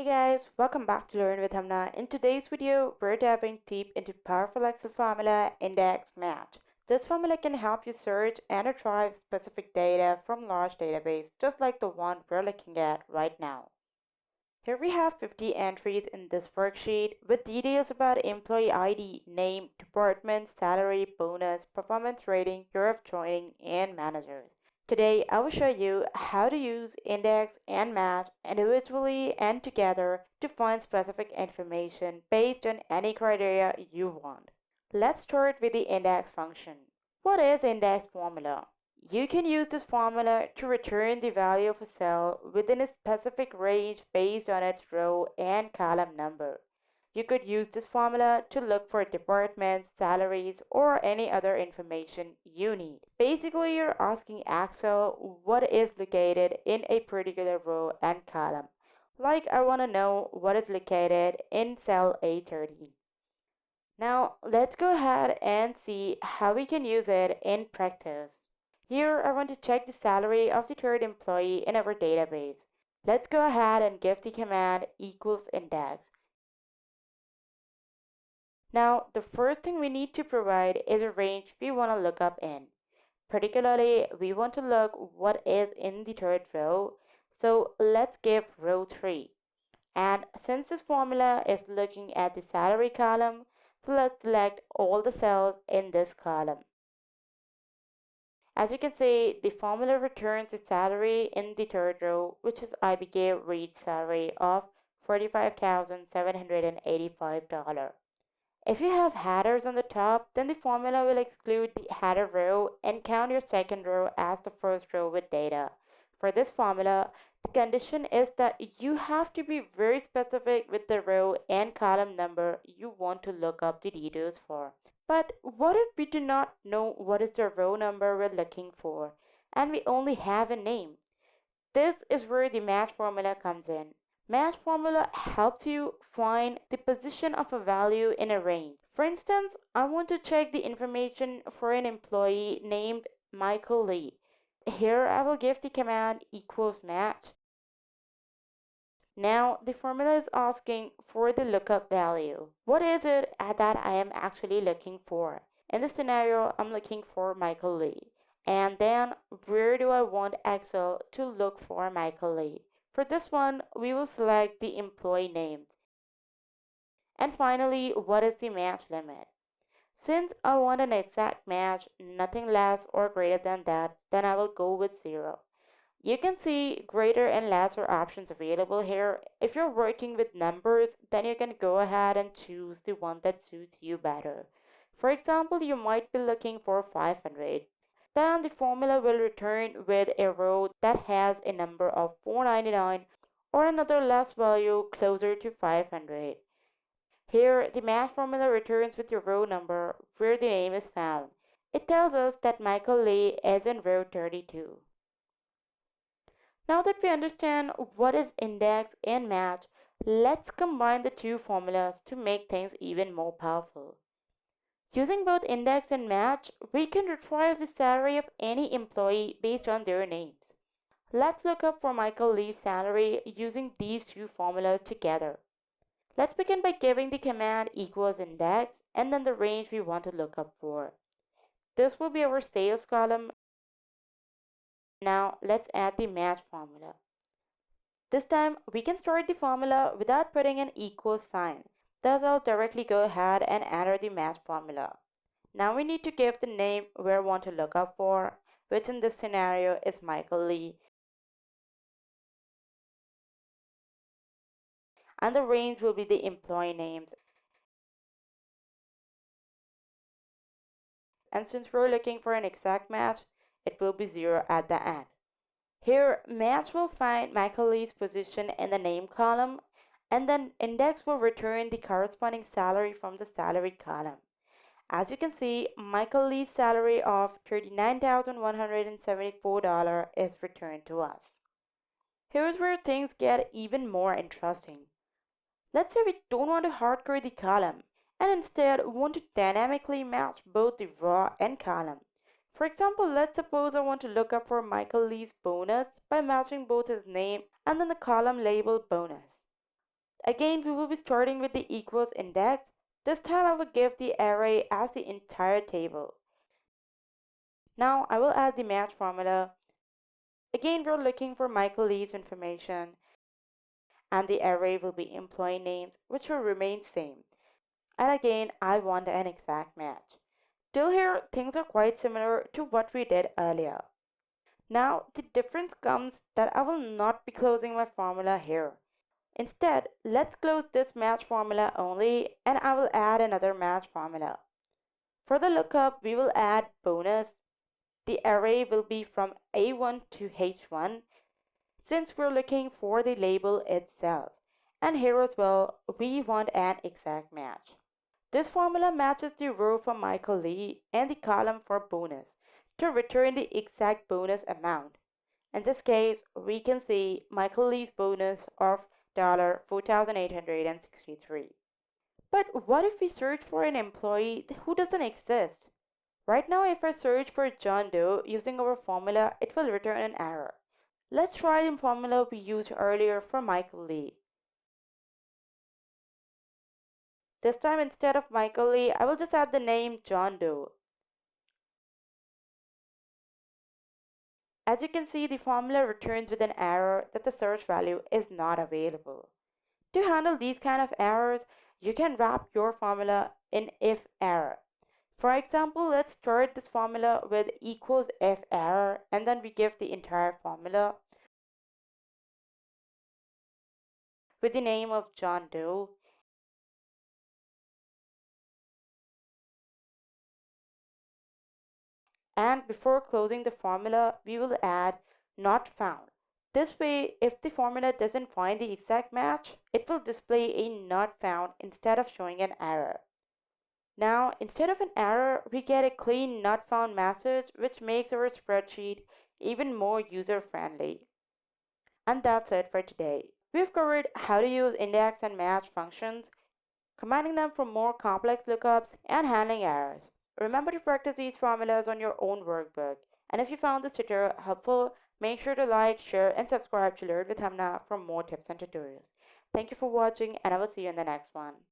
Hey guys, welcome back to Learn with Hamna. In today's video, we're diving deep into powerful Excel formula index match. This formula can help you search and retrieve specific data from large database, just like the one we're looking at right now. Here we have 50 entries in this worksheet with details about employee ID, name, department, salary, bonus, performance rating, year of joining, and managers. Today, I will show you how to use index and match individually and together to find specific information based on any criteria you want. Let's start with the index function. What is index formula? You can use this formula to return the value of a cell within a specific range based on its row and column number. You could use this formula to look for departments, salaries, or any other information you need. Basically, you're asking Excel what is located in a particular row and column. Like I want to know what is located in cell A13. Now, let's go ahead and see how we can use it in practice. Here, I want to check the salary of the third employee in our database. Let's go ahead and give the command equals index. Now, the first thing we need to provide is a range we want to look up in. Particularly, we want to look what is in the third row. So let's give row 3. And since this formula is looking at the salary column, so let's select all the cells in this column. As you can see, the formula returns the salary in the third row, which is IBK Reed's salary of $45,785. If you have headers on the top, then the formula will exclude the header row and count your second row as the first row with data. For this formula, the condition is that you have to be very specific with the row and column number you want to look up the details for. But what if we do not know what is the row number we're looking for and we only have a name? This is where the match formula comes in. Match formula helps you find the position of a value in a range. For instance, I want to check the information for an employee named Michael Lee. Here I will give the command equals match. Now the formula is asking for the lookup value. What is it that I am actually looking for? In this scenario, I'm looking for Michael Lee. And then where do I want Excel to look for Michael Lee? For this one, we will select the employee name. And finally, what is the match limit? Since I want an exact match, nothing less or greater than that, then I will go with 0. You can see greater and lesser options available here. If you're working with numbers, then you can go ahead and choose the one that suits you better. For example, you might be looking for 500. Then the formula will return with a row that has a number of 499 or another less value closer to 500. Here, the match formula returns with your row number where the name is found. It tells us that Michael Lee is in row 32. Now that we understand what is index and match, let's combine the two formulas to make things even more powerful. Using both index and match, we can retrieve the salary of any employee based on their names. Let's look up for Michael Lee's salary using these two formulas together. Let's begin by giving the command equals index and then the range we want to look up for. This will be our sales column. Now let's add the match formula. This time we can start the formula without putting an equal sign. Thus I'll directly go ahead and enter the match formula. Now we need to give the name we want to look up for, which in this scenario is Michael Lee. And the range will be the employee names. And since we're looking for an exact match, it will be 0 at the end. Here, match will find Michael Lee's position in the name column, and then index will return the corresponding salary from the salary column. As you can see, Michael Lee's salary of $39,174 is returned to us. Here's where things get even more interesting. Let's say we don't want to hardcode the column and instead want to dynamically match both the row and column. For example, let's suppose I want to look up for Michael Lee's bonus by matching both his name and then the column labeled bonus. Again, we will be starting with the equals index. This time I will give the array as the entire table. Now I will add the match formula. Again, we're looking for Michael Lee's information, and the array will be employee names, which will remain same. And again, I want an exact match. Till here, things are quite similar to what we did earlier. Now, the difference comes that I will not be closing my formula here. Instead, let's close this match formula only, and I will add another match formula. For the lookup, we will add bonus. The array will be from A1 to H1 since we're looking for the label itself. And here as well, we want an exact match. This formula matches the row for Michael Lee and the column for bonus to return the exact bonus amount. In this case, we can see Michael Lee's bonus of $4,863. But what if we search for an employee who doesn't exist? Right now, if I search for John Doe using our formula, it will return an error. Let's try the formula we used earlier for Michael Lee. This time, instead of Michael Lee, I will just add the name John Doe. As you can see, the formula returns with an error that the search value is not available. To handle these kind of errors, you can wrap your formula in if error. For example, let's start this formula with equals if error, and then we give the entire formula with the name of John Doe. And before closing the formula, we will add not found. This way, if the formula doesn't find the exact match, it will display a not found instead of showing an error. Now, instead of an error, we get a clean not found message, which makes our spreadsheet even more user friendly. And that's it for today. We've covered how to use index and match functions, combining them for more complex lookups, and handling errors. Remember to practice these formulas on your own workbook. And if you found this tutorial helpful, make sure to like, share, and subscribe to Learn with Hamna for more tips and tutorials. Thank you for watching, and I will see you in the next one.